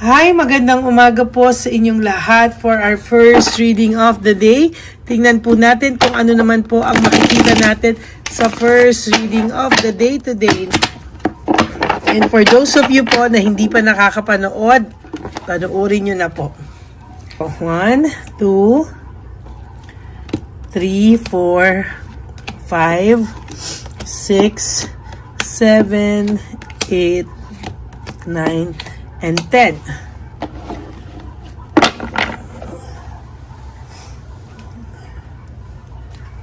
Hi, magandang umaga po sa inyong lahat for our first reading of the day. Tingnan po natin kung ano naman po ang makikita natin sa first reading of the day today. And for those of you po na hindi pa nakakapanood, panoorin nyo na po. 1, 2, 3, 4, 5, 6, 7, 8, 9, and 10.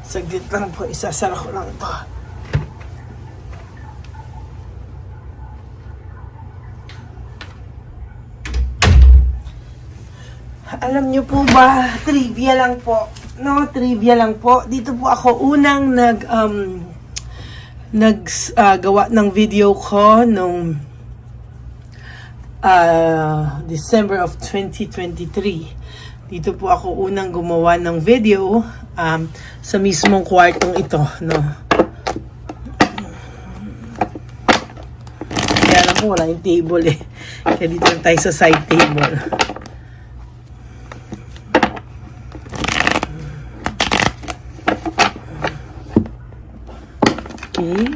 Saglit lang po, isasara ko lang ito. Alam nyo po ba, trivia lang po. No, trivia lang po. Dito po ako unang gawa ng video ko nung December of 2023. Dito po ako unang gumawa ng video sa mismong kwartong ito, no. Kaya lang po wala yung table eh. Kaya dito lang tayo sa side table. Okay.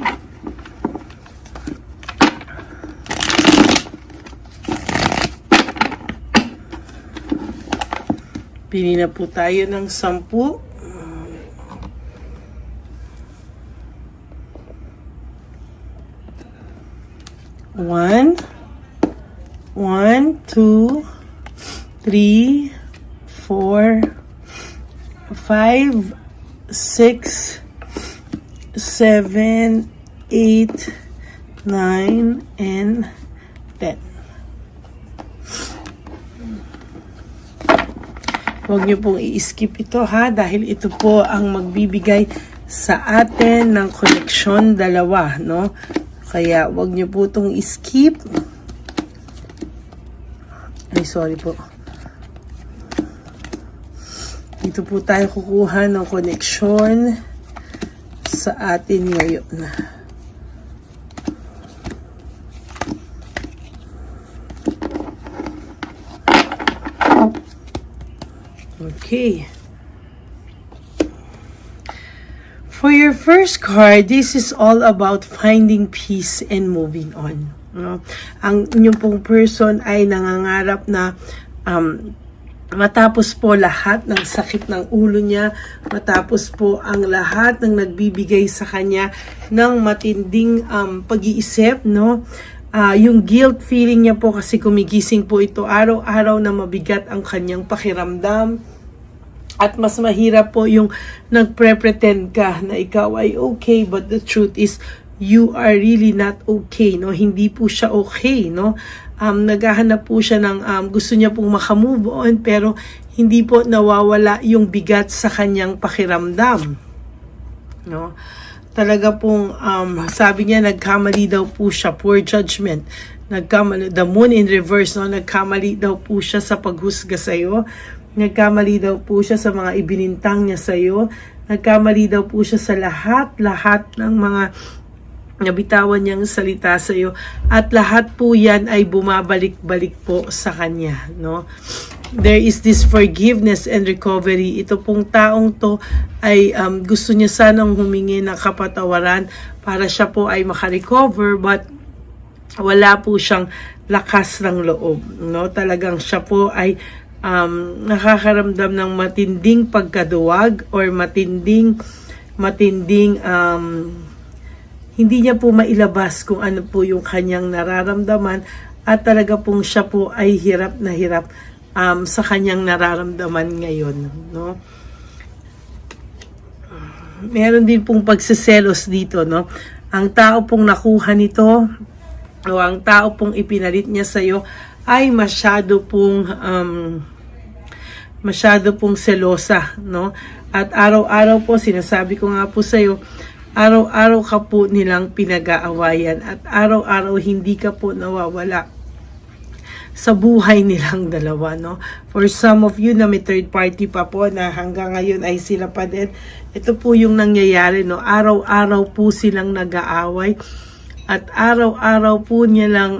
Pili na po tayo ng 10. 1, 2, 3, 4, 5, 6, 7, 8, 9, and 10. Huwag niyo pong i-skip ito ha, dahil ito po ang magbibigay sa atin ng koneksyon dalawa, no? Kaya huwag niyo po itong i-skip. Ay, sorry po. Dito po tayo kukuha ng koneksyon sa atin ngayon. Okay. For your first card, this is all about finding peace and moving on. Ang inyong pong person ay nangangarap na matapos po lahat ng sakit ng ulo niya, matapos po ang lahat ng nagbibigay sa kanya ng matinding pag-iisip, no? Yung guilt feeling niya po kasi kumigising po ito araw-araw na mabigat ang kanyang pakiramdam. At mas mahirap po yung nagpre-pretend ka na ikaw ay okay, but the truth is you are really not okay, no? Hindi po siya okay, no? Naghahanap po siya ng gusto niya pong makamove on, pero hindi po nawawala yung bigat sa kanyang pakiramdam, no? Talaga pong sabi niya nagkamali daw po siya, poor judgment. Nagkamali, the moon in reverse, no? Nagkamali daw po siya sa paghusga sa iyo. Nagkamali daw po siya sa mga ibinintang niya sa iyo. Nagkamali daw po siya sa lahat ng mga nabitawan niyang salita sa iyo. At lahat po yan ay bumabalik-balik po sa kanya, no? There is this forgiveness and recovery. Ito pong taong to ay gusto niya sanang humingi ng kapatawaran para siya po ay makarecover, but wala po siyang lakas ng loob, no? Talagang siya po ay nakakaramdam ng matinding pagkaduwag or matinding hindi niya po mailabas kung ano po yung kanyang nararamdaman, at talaga pong siya po ay hirap na hirap sa kanyang nararamdaman ngayon, no? Meron din pong pagseselos dito, no? Ang tao pong nakuha nito o ang tao pong ipinalit niya sa iyo ay masyado pong selosa, no? At araw-araw po, sinasabi ko nga po sa iyo, araw-araw ka po nilang pinag-aawayan at araw-araw hindi ka po nawawala sa buhay nilang dalawa, no? For some of you na may third party pa po na hanggang ngayon ay sila pa din, ito po yung nangyayari, no? Araw-araw po silang nag-aaway at araw-araw po niya lang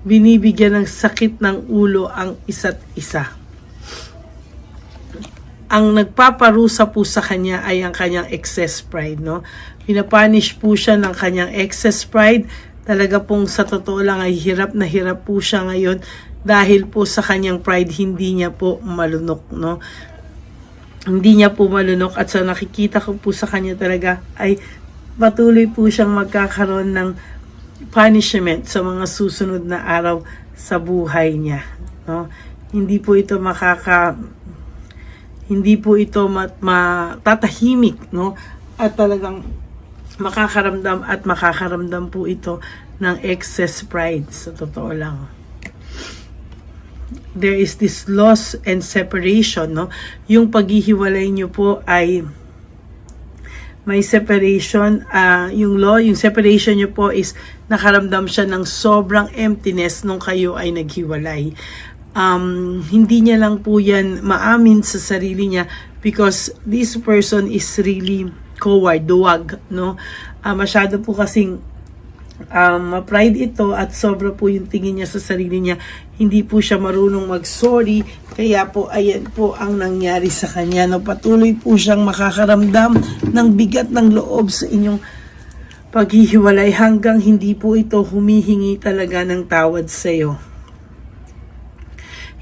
binibigyan ng sakit ng ulo ang isa't isa. Ang nagpaparusa po sa kanya ay ang kanyang excess pride, no? Pinapunish po siya ng kanyang excess pride. Talaga pong sa totoo lang ay hirap na hirap po siya ngayon dahil po sa kanyang pride hindi niya po malunok, no? Hindi niya po malunok at sa nakikita ko po sa kanya talaga ay patuloy po siyang magkakaroon ng punishment sa mga susunod na araw sa buhay niya, no? Hindi po ito matatahimik, no? At talagang makakaramdam po ito ng excess pride sa totoo lang. There is this loss and separation, no? Yung paghihiwalay niyo po ay may separation, yung separation niyo po is nakaramdam siya ng sobrang emptiness nung kayo ay naghiwalay. Hindi niya lang po yan maamin sa sarili niya because this person is really coward, duwag, no? Masyado po kasing pride ito at sobra po yung tingin niya sa sarili niya. Hindi po siya marunong mag-sorry, kaya po ayan po ang nangyari sa kanya, no? Patuloy po siyang makakaramdam ng bigat ng loob sa inyong paghihiwalay hanggang hindi po ito humihingi talaga ng tawad sa iyo.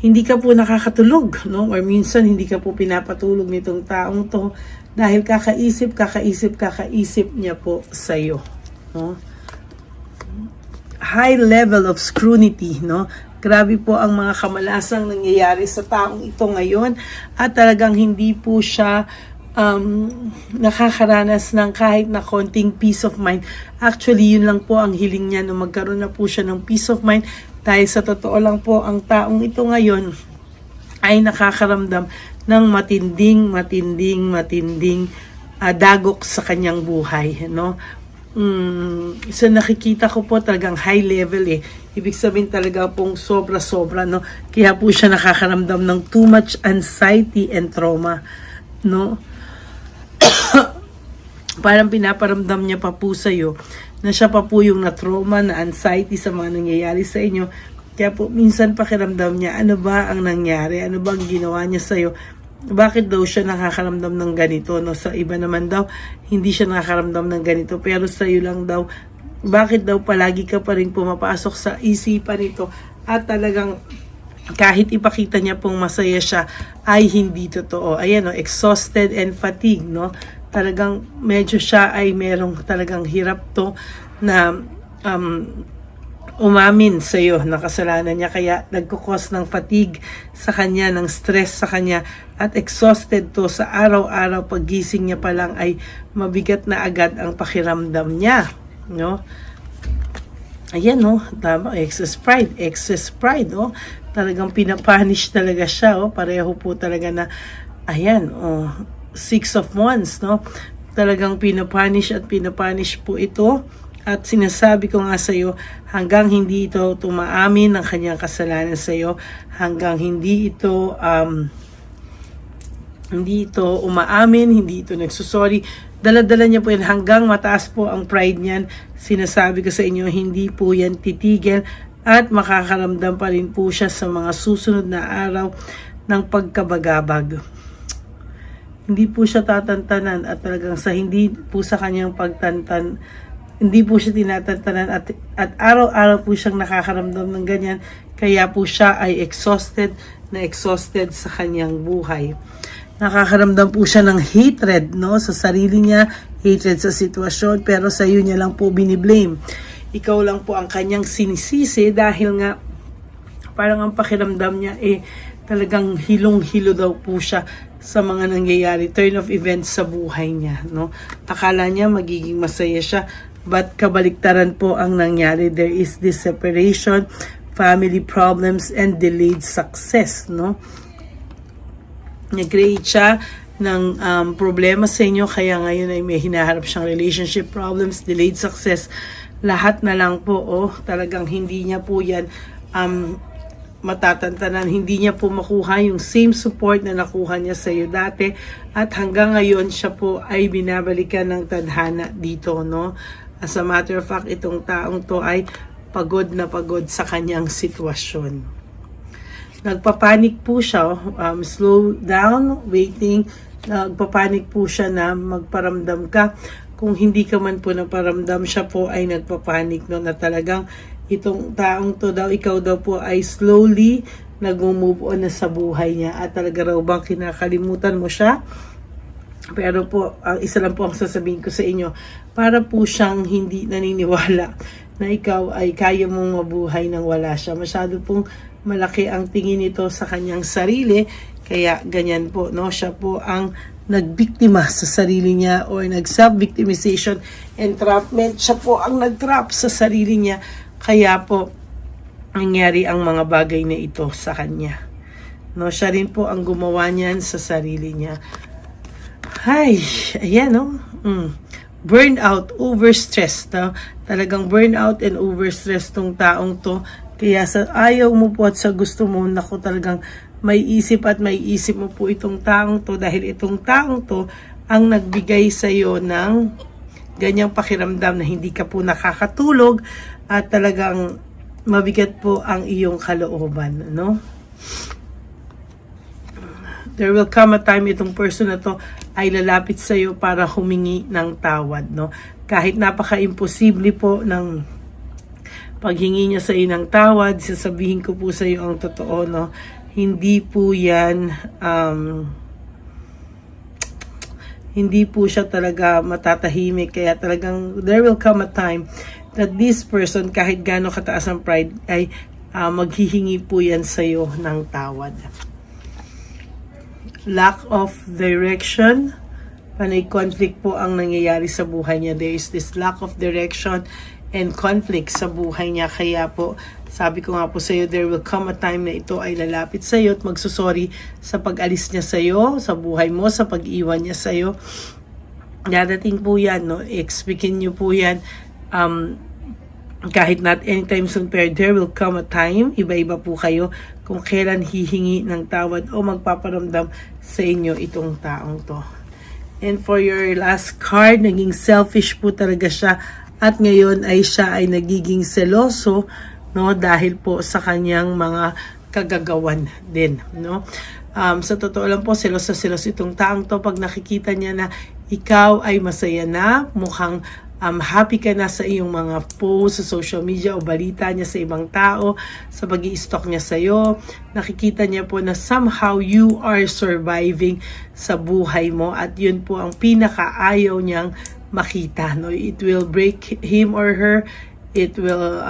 Hindi ka po nakakatulog, no? Or minsan hindi ka po pinapatulog nitong taong to dahil kakaisip niya po sa iyo, no? High level of scrutiny, no? Grabe po ang mga kamalasang nangyayari sa taong ito ngayon at talagang hindi po siya nakakaranas ng kahit na konting peace of mind. Actually, yun lang po ang hiling niya, no? Magkaroon na po siya ng peace of mind. Dahil sa totoo lang po, ang taong ito ngayon ay nakakaramdam ng matinding dagok sa kanyang buhay, no? So nakikita ko po talagang high level Ibig sabihin talaga pong sobra-sobra, no? Kaya po siya nakakaramdam ng too much anxiety and trauma, no? Parang pinaparamdam niya pa po sa'yo na siya pa po yung na-trauma, na anxiety sa mga nangyayari sa inyo. Kaya po minsan pakiramdam niya, ano ba ang nangyari? Ano ba ang ginawa niya sa'yo? Bakit daw siya nakakaramdam ng ganito? No? Sa iba naman daw, hindi siya nakakaramdam ng ganito. Pero sa'yo lang daw, bakit daw palagi ka pa rin pumapasok sa isipan nito? At talagang kahit ipakita niya pong masaya siya, ay hindi totoo. Ayan, no? Exhausted and fatigued, no? Talagang medyo siya ay merong talagang hirap to na umamin sa iyo na kasalanan niya, kaya nagkukos ng fatigue sa kanya, ng stress sa kanya at exhausted to sa araw-araw. Paggising niya pa lang ay mabigat na agad ang pakiramdam niya, no? Ayan, no? Tama, excess pride, no? Talagang pinapunish talaga siya, pareho po talaga na ayan, Six of Wands, no? Talagang pinapunish po ito at sinasabi ko nga sa iyo hanggang hindi ito tumaamin ng kanyang kasalanan sa iyo, hanggang hindi ito umaamin, hindi ito nagsusorry, dala-dala niya po yan hanggang mataas po ang pride niyan. Sinasabi ko sa inyo, hindi po yan titigil at makakaramdam pa rin po siya sa mga susunod na araw ng pagkabagabag. Hindi po siya tatantanan at talagang sa hindi po sa kanyang pagtantan, hindi po siya tinatantanan at araw-araw po siyang nakakaramdam ng ganyan. Kaya po siya ay exhausted sa kanyang buhay. Nakakaramdam po siya ng hatred, no, sa sarili niya, hatred sa sitwasyon, pero sa iyo niya lang po biniblame. Ikaw lang po ang kanyang sinisisi dahil nga parang ang pakiramdam niya talagang hilong-hilo daw po siya sa mga nangyayari, turn of events sa buhay niya, no? Akala niya magiging masaya siya, but kabaliktaran po ang nangyari. There is this separation, family problems, and delayed success, no? Nag-create siya ng problema sa inyo, kaya ngayon ay may hinaharap siyang relationship problems, delayed success, lahat na lang po, talagang hindi niya po yan matatantanan, hindi niya po makuha yung same support na nakuha niya sa iyo dati, at hanggang ngayon siya po ay binabalikan ng tadhana dito, no? As a matter of fact, itong taong to ay pagod na pagod sa kanyang sitwasyon. Nagpapanik po siya, slow down, waiting, nagpapanik po siya na magparamdam ka. Kung hindi ka man po naparamdam, siya po ay nagpapanik, no, na talagang itong taong to daw, ikaw daw po ay slowly nag-move on na sa buhay niya at talaga raw bang kinakalimutan mo siya. Pero po, ang isa lang po ang sasabihin ko sa inyo, para po siyang hindi naniniwala na ikaw ay kaya mong mabuhay nang wala siya. Masyado pong malaki ang tingin nito sa kanyang sarili, kaya ganyan po, no? Siya po ang nagbiktima sa sarili niya or nag-self-victimization, entrapment. Siya po ang nag-trap sa sarili niya, kaya po nangyari ang mga bagay na ito sa kanya. No, siya rin po ang gumawa niyan sa sarili niya. Ay, ayan, no? Burnout, overstress, no? Talagang burnout and overstress tong taong to. Kaya sa ayaw mo po at sa gusto mo, naku, talagang may isip at may isip mo po itong taong to, dahil itong taong to ang nagbigay sa iyo ng ganyang pakiramdam na hindi ka po nakakatulog at talagang mabigat po ang iyong kalooban, no? There will come a time itong person na to ay lalapit sa iyo para humingi ng tawad, no? Kahit napaka-imposible po ng paghingi niya sa iyo ng tawad, sasabihin ko po sa iyo ang totoo, no? Hindi po yan, hindi po siya talaga matatahimik. Kaya talagang there will come a time that this person, kahit gaano kataas ang pride, ay maghihingi po yan sa iyo ng tawad. Lack of direction, panay conflict po ang nangyayari sa buhay niya. There is this lack of direction and conflict sa buhay niya. Kaya po, sabi ko nga po sa iyo, there will come a time na ito ay lalapit sa iyo at magsusorry sa pag-alis niya sa iyo, sa buhay mo, sa pag-iwan niya sa iyo. Dadating po yan, no? Expectin niyo po yan. Kahit not anytime soon, pero there will come a time, iba-iba po kayo, kung kailan hihingi ng tawad o magpaparamdam sa inyo itong taong to. And for your last card, naging selfish po talaga siya at ngayon ay siya ay nagiging seloso, no, dahil po sa kanyang mga kagagawan din, no. Sa totoo lang po, selos itong taong to pag nakikita niya na ikaw ay masaya na, mukhang happy ka na sa iyong mga posts sa social media o balita niya sa ibang tao, sa pag-i-stalk niya sa iyo, nakikita niya po na somehow you are surviving sa buhay mo at yun po ang pinakaayaw niyang makita, no. It will break him or her. It will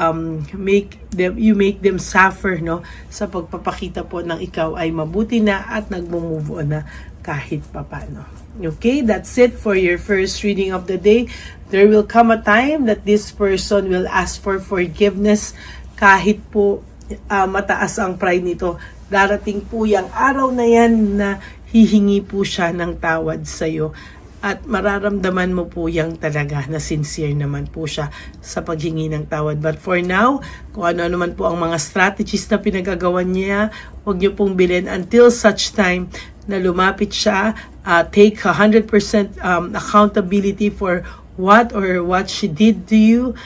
make them suffer, no, sa pagpapakita po ng ikaw ay mabuti na at nagmo-move on na kahit papano. Okay, that's it for your first reading of the day. There will come a time that this person will ask for forgiveness kahit po mataas ang pride nito. Darating po yung araw na yan na hihingi po siya ng tawad sa iyo. At mararamdaman mo po yang talaga na sincere naman po siya sa paghingi ng tawad. But for now, kung ano-ano man po ang mga strategies na pinagagawan niya, huwag niyo pong bilhin until such time na lumapit siya, take 100% accountability for what she did to you.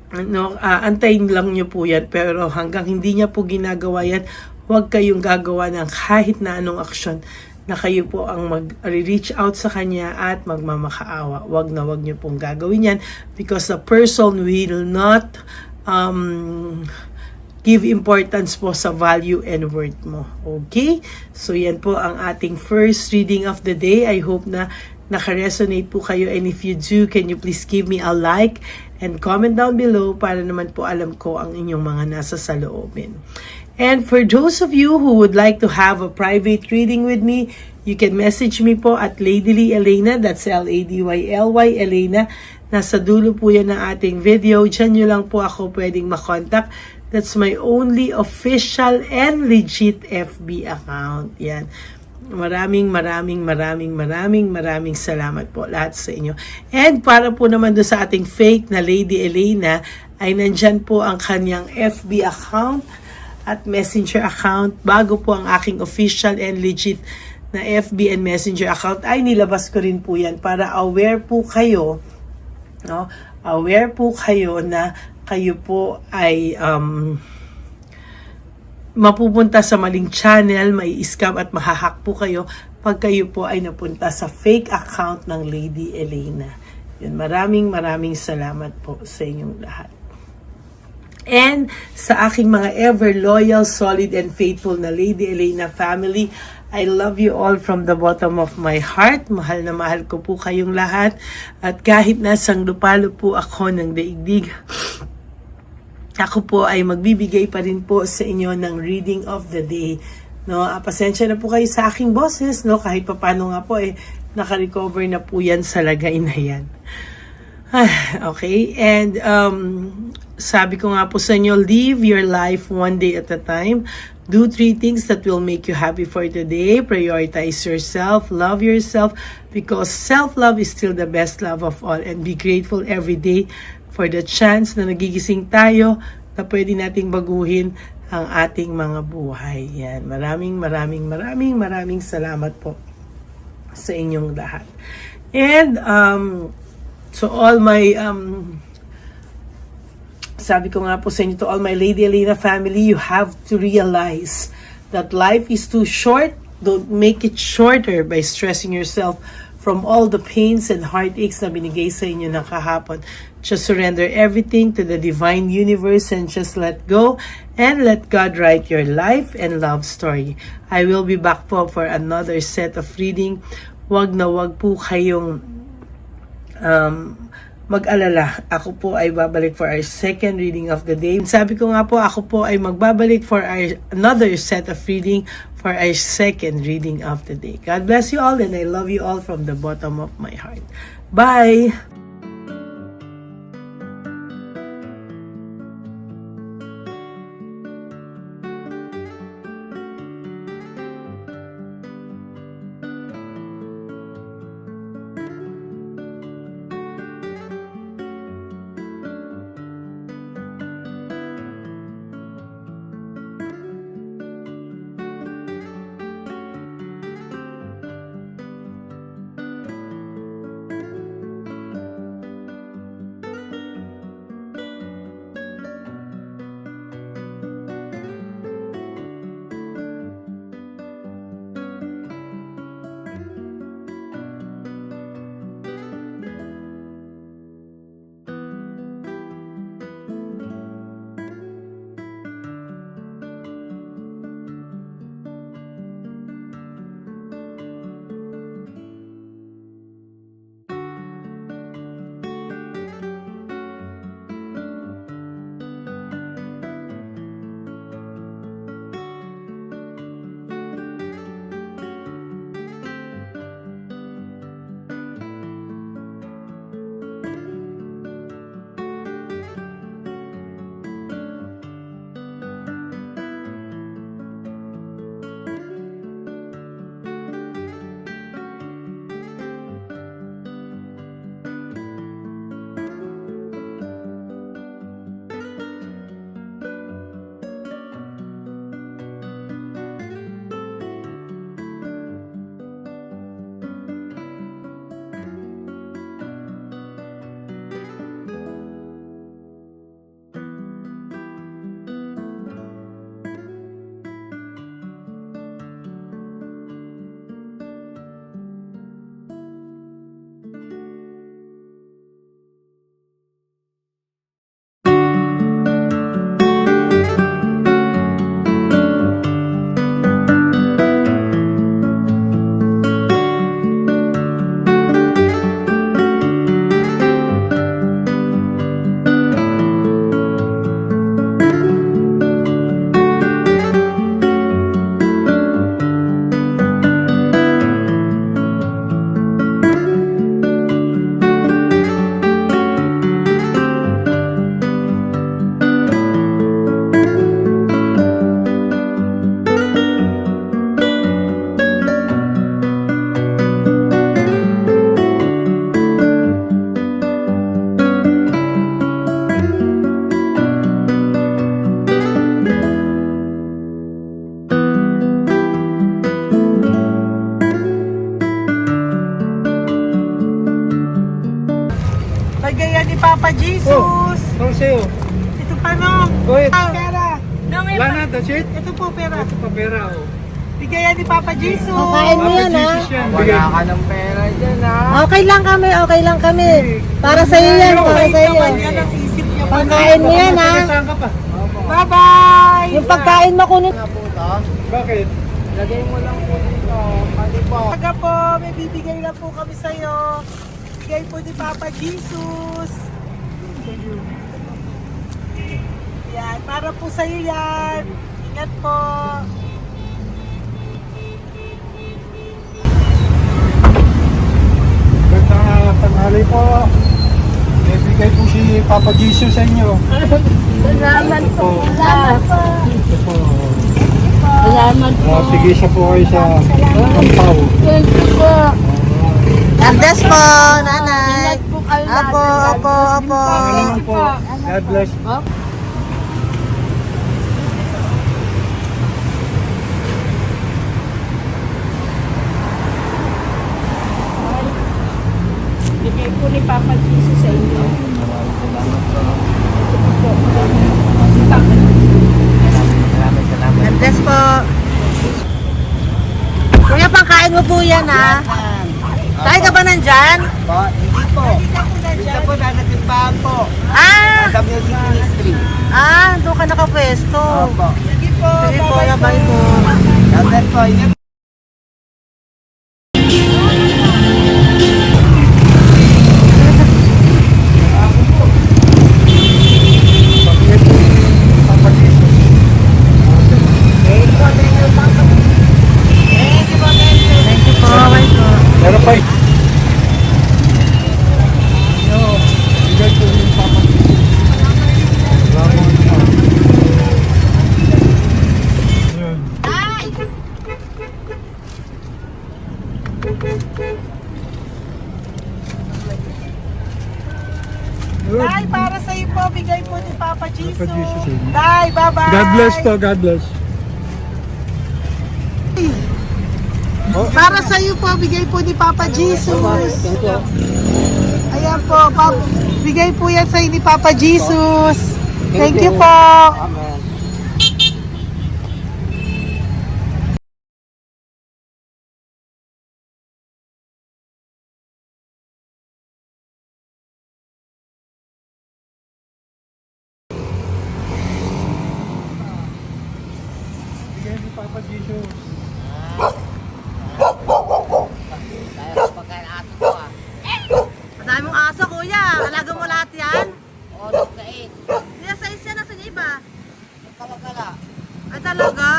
No, antayin lang niyo po yan. Pero hanggang hindi niya po ginagawa yan, huwag kayong gagawa ng kahit na anong aksyon na kayo po ang mag-reach out sa kanya at magmamakaawa. Wag niyo pong gagawin yan because the person will not give importance po sa value and worth mo. Okay? So yan po ang ating first reading of the day. I hope na naka-resonate po kayo, and if you do, can you please give me a like and comment down below para naman po alam ko ang inyong mga nasa saloobin. And for those of you who would like to have a private reading with me, you can message me po at Ladyly Elena, that's Ladyly Elena. Nasa dulo po yan ng ating video. Diyan nyo lang po ako pwedeng makontak. That's my only official and legit FB account. Yan. Maraming salamat po lahat sa inyo. And para po naman doon sa ating fake na Lady Elena, ay nandyan po ang kanyang FB account at Messenger account. Bago po ang aking official and legit na FB and Messenger account, ay nilabas ko rin po yan para aware po kayo, no? Aware po kayo na kayo po ay mapupunta sa maling channel, may scam at mahahack po kayo pag kayo po ay napunta sa fake account ng Lady Elena. Yun, maraming salamat po sa inyong lahat. And sa aking mga ever loyal, solid, and faithful na Lady Elena family, I love you all from the bottom of my heart. Mahal na mahal ko po kayong lahat. At kahit nasang lupalo po ako ng daigdig, ako po ay magbibigay pa rin po sa inyo ng reading of the day. No, pasensya na po kayo sa aking boses, no, kahit papaano nga po naka-recover na po yan sa lagay na yan. Okay, and sabi ko nga po sa inyo, live your life one day at a time. Do 3 things that will make you happy for today. Prioritize yourself, love yourself, because self-love is still the best love of all. And be grateful every day for the chance na nagigising tayo na pwede nating baguhin ang ating mga buhay. Yan. Maraming salamat po sa inyong lahat. And so all my sabi ko nga po sa inyo, to all my Lady Elena family, you have to realize that life is too short. Don't make it shorter by stressing yourself from all the pains and heartaches na binigay sa inyo ng kahapon. Just surrender everything to the divine universe and just let go and let God write your life and love story. I will be back po for another set of reading. Wag na wag po kayong mag-alala. Ako po ay babalik for our second reading of the day. Sabi ko nga po, ako po ay magbabalik for our another set of reading for our second reading of the day. God bless you all and I love you all from the bottom of my heart. Bye! Pagaya ni Papa Jesus. Ano sa'yo? Ano? Go ahead. Pera. Wala na, that's it? Ito po, pera. Ito pa pera, oh. Bigayan ni Papa Jesus. Kain mo yan, ha? Jesus yan, bigay. Wala ka ng pera dyan, ha? Okay lang kami, okay lang kami. Para sa iyo yan, para Wait sa iyo. naman yan ang isip niya. Pagkain mo yan, ha? Saan ka pa? Bye-bye! Yung pagkain mo kunin. Nga po ito. Bakit? Lagay mo lang po dito. Pati po. Taga po, may bibigay lang po kami sa'yo. Bigay po ni Papa Jesus. Yan, para po sa'yo yan. Ingat po. Gandang tanghali po. May bigay po si Papa Jesus sa inyo. Salamat po. Salamat po. Ito po. Salamat po. Sige siya po kayo sa Ampaw. Thank you po. God bless po, nanay. Apo, apo, apo. Pangalaman po. God bless. Bigay po ni Papa Jesus sa inyo. Salamat. God bless po. Kuya, pangkain mo po yan, ha? Kain ka ba nandyan? Po, hindi po. Dito po, nanatimbahan po. Ah! Sa music ministry. Doon ka nakapwesto. Opo. Sige po, Sige po, bye-bye labay po. God bless po. Ingat. Pabigay po ni Papa Jesus. Thank you po, bye po. Meron pa eh. Yo, bigay po ni Papa Jesus. Salamat po. Yun. Yun. Tay, para sa'yo po, bigay po ni Papa Jesus. Papa Jesus. Tay, bye-bye. God bless po, God bless. Para sa'yo po, bigay po ni Papa Jesus. Ayan po, bigay po yan sa'yo ni Papa Jesus. Thank you po. Amen. Bigay ni Papa Jesus. Kaya pagkain ato ko, ha? Madami mong aso, kuya. Alaga mo lahat yan? O, nagkait. Hindi, sa isya na sa iba. Kalagala. Ay, talaga?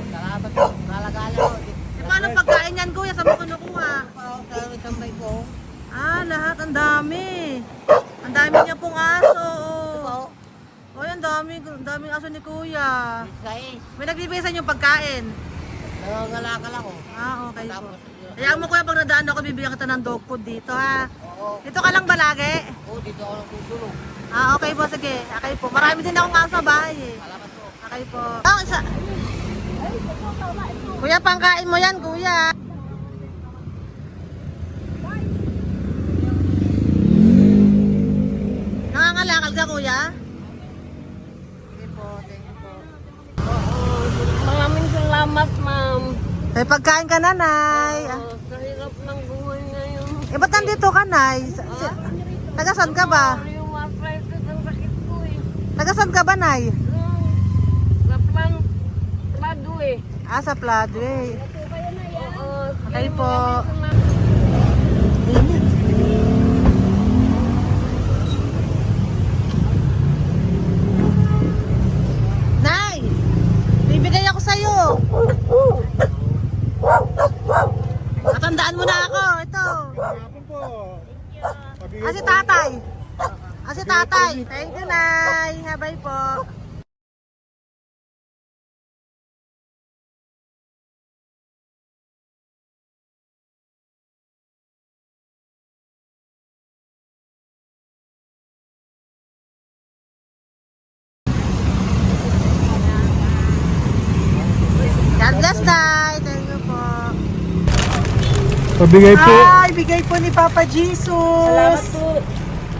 Salamat po. Kalagala ko. E, paano pagkain yan, kuya? Saan mo kinukuha? Sa tambay ko. Lahat. Ang dami. Ang dami niya pong aso. Oh, ang daming aso ni kuya. Sais. May nagbibigay sa inyo pagkain. Nangangalakal ako. Okay po. Tapos, Hayaan mo kuya, pag nadaan ako, bibigyan kita ng dog food dito, ha? oo. Dito ka lang ba lagi? Dito ako nagtutulog. Okay po, sige. Okay po. Marami din akong aso sa bahay, eh. Salamat po. Okay po. Isa. Kuya, pangkain mo yan, kuya. Nangangalakal ka, kuya? Sige po, thank you po. Maraming salamat, ma'am. May pagkain ka, nanay. Sa hirap ng buhay ngayon. Ba't nandito ka, nay? Tagasan ka ba? Yung arthritis ang sakit ko eh. Tagasan ka ba, nay? Sa plado eh. Sa Pladway. Oo. Okay po. Nay! Bibigay ako sa'yo. Natandaan mo na ako. Ito. Hapon po. Pabigay Si po. tatay. Si tatay. Thank you, Nay. Habay po. God bless, Tay. Thank you po. Pabigay po. Ay, bigay po ni Papa Jesus. Salamat po.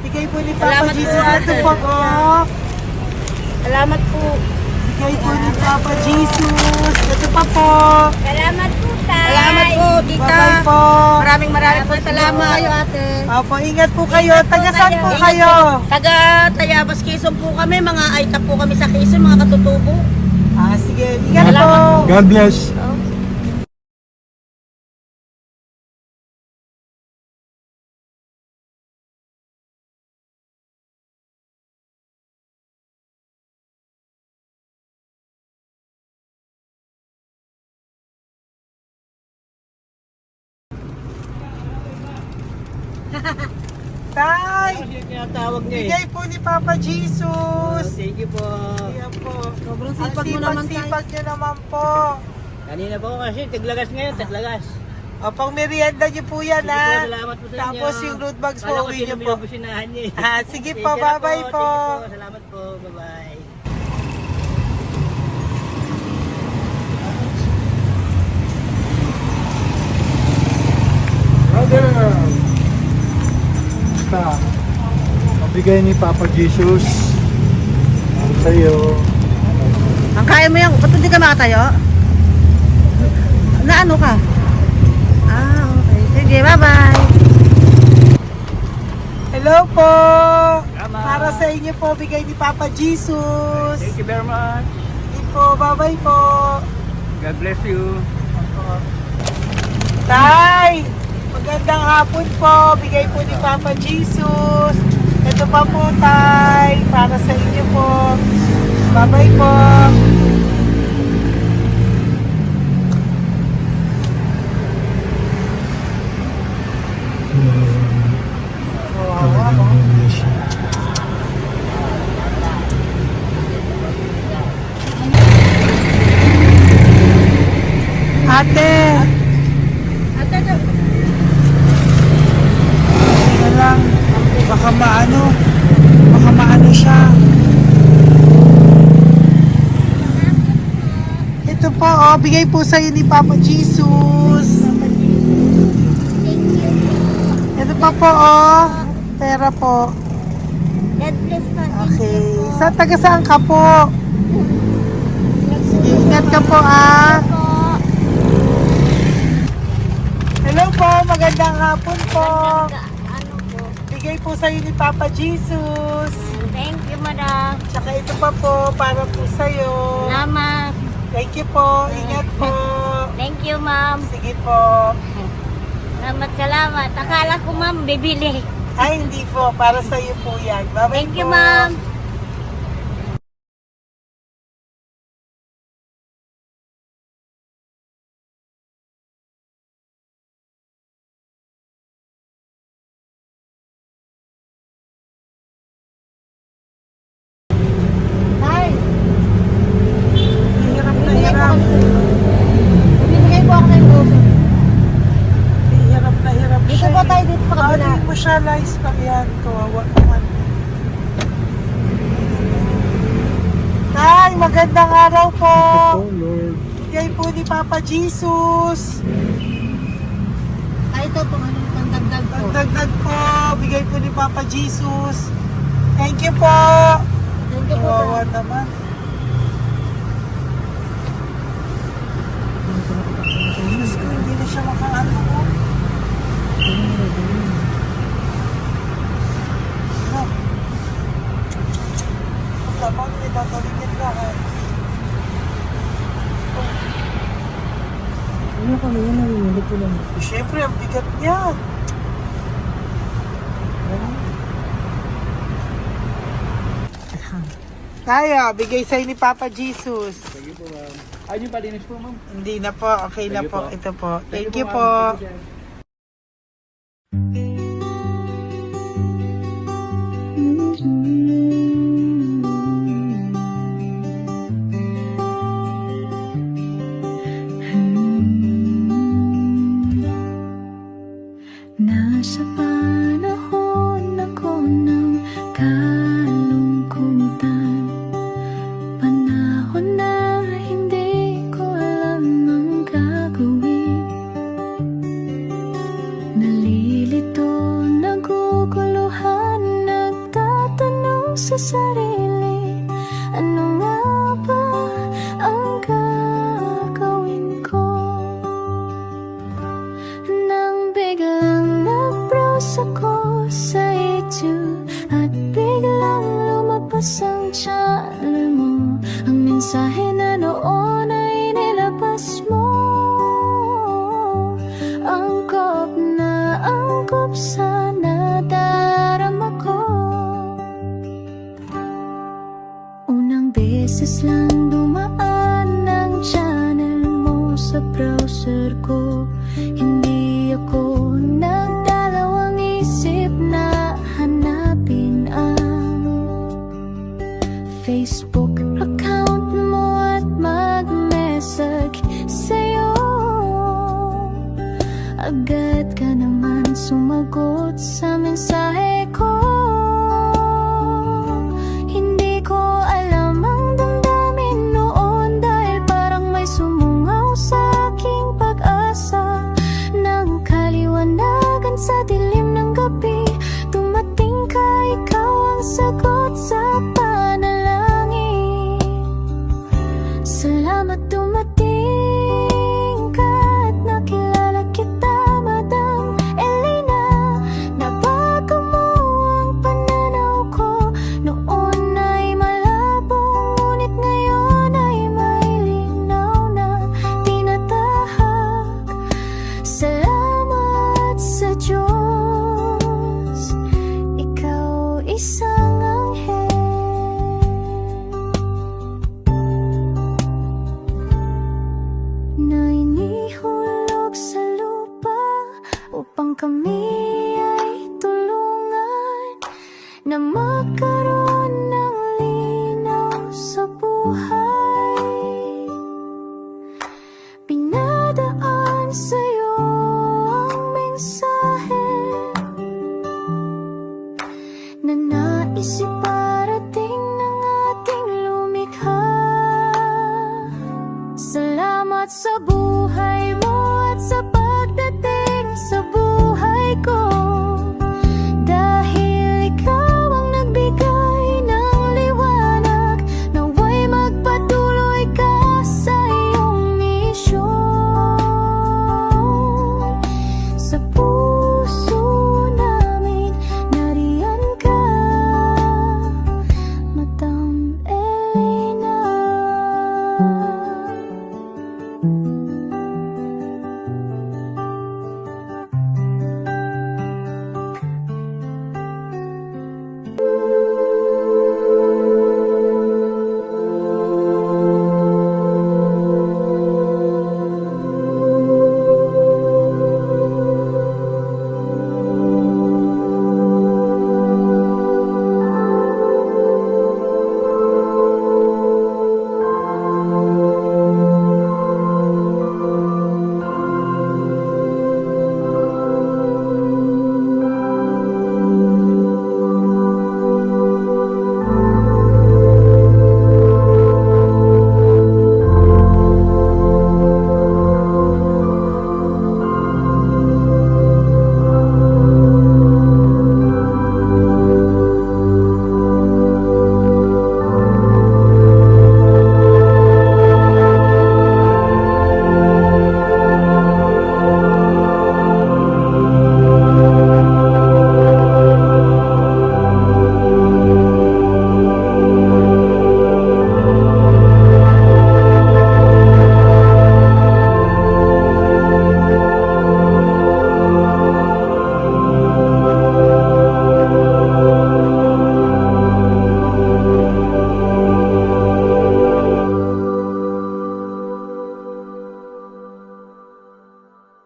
Bigay po ni Papa Salamat Jesus. po, Ito ate. po, oh. Salamat po. Bigay po ni Papa Jesus. Ito pa po. Salamat po, tay. Salamat po, tita. Bye-bye po. Maraming po salamat. Kayo, ate. Opo, ingat po kayo. Taga saan po kayo? Taga Tayabas, Quezon po kami. Mga aita po kami sa Quezon, mga katutubo. Sige, ingat po. God bless. Tay, Tinatawag niya bigay po ni Papa Jesus. Thank you po. Ayan po. Sobrang Ang sipag mo naman, tay. sipag niyo naman po. Kanina po kasi, taglagas ngayon, taglagas. O, pang merienda niyo po yan, Sige po, ha? salamat po sa inyo. Tapos yung road bags po, Kala ko uwi sino niyo po. binubusinahan niya eh. Sige Sige po, na bye-bye po. Thank you po, salamat po, bye-bye. Brother, basta, mabigay ni Papa Jesus sa'yo. Ang kaya mo yan. Ba't hindi ka makatayo? Na ano ka? Okay. Sige, bye-bye. Hello po. Tama. Para sa inyo po, bigay ni Papa Jesus. Thank you very much. Sige po, bye-bye po. God bless you. Tay, magandang hapon po. Bigay po ni Papa Jesus. Ito pa po, Tay. Para sa inyo po. Bye-bye po. Ate. Tingnan lang. Baka maano siya. Ito po, bigay po sa'yo ni Papa Jesus. Ito pa po, pera po. God bless po. Okay. Taga saan ka po? Sige, ingat ka po, Hello po, magandang hapon po. Ano po? Bigay po sa'yo ni Papa Jesus. Thank you, madam. Tsaka ito pa po, para po sa'yo. Salamat. Thank you po, ingat po. Thank you, ma'am. Sige po. Salamat. Akala ko, ma'am, bibili. Ay, hindi po, para sa'yo po yan. Bye-bye Thank you, po. ma'am. Tay, Hirap na hirap. bibigay po ako ng puso. Hirap Dito siya. po tayo, dito sa kabila. Hindi mo siya lies pa yan. Kawawa naman. Tay, magandang araw po. Oh Lord. Bigay po ni Papa Jesus. Ay, ito po, ano, pangdagdag po. Dagdag po, bigay po ni Papa Jesus. Thank you po. Thank you po, Kawawa naman. Diyos ko, hindi na siya makaano po. Ano? Tapos, may tatawin niya lahat. Ano kami yun, nangyayari ko lang. Siyempre, ang bigat niyan. Kaya, bigay sa'yo ni Papa Jesus. Thank you po, ma'am. Ay, yung palinis po, ma'am. Hindi na po, okay na Thank you po. po. Ito po. Thank you ma'am. po. Thank you, sir. Nasa panahon ako ng kalungkutan, panahon na hindi ko alam ang gagawin. sa browser ko. Hindi ako nagdalawang isip na hanapin ang Facebook account mo at mag-message sa'yo. Agad ka naman sumagot sa mensahe ko. Hindi ko alam ang damdamin noon, dahil parang may sumungaw sa aking pag-asa. Nang kaliwanagan sa dilim ng gabi, dumating ka, ikaw ang sagot sa panalangin. Salamat dumating ka at nakilala kita, Madam Elena. Nabago mo ang pananaw ko. Noon ay malabo, ngunit ngayon ay may linaw na tinatahak. Salamat sa Diyos, ikaw isang anghel na inihulog sa lupa upang kami ay tulungan na magkaroon ng linaw sa buhay. Pinadaan sa'yo ang mensahe na nais iparating ng ating lumikha. Salamat sa buhay mo at sa pagdating sa buhay ko.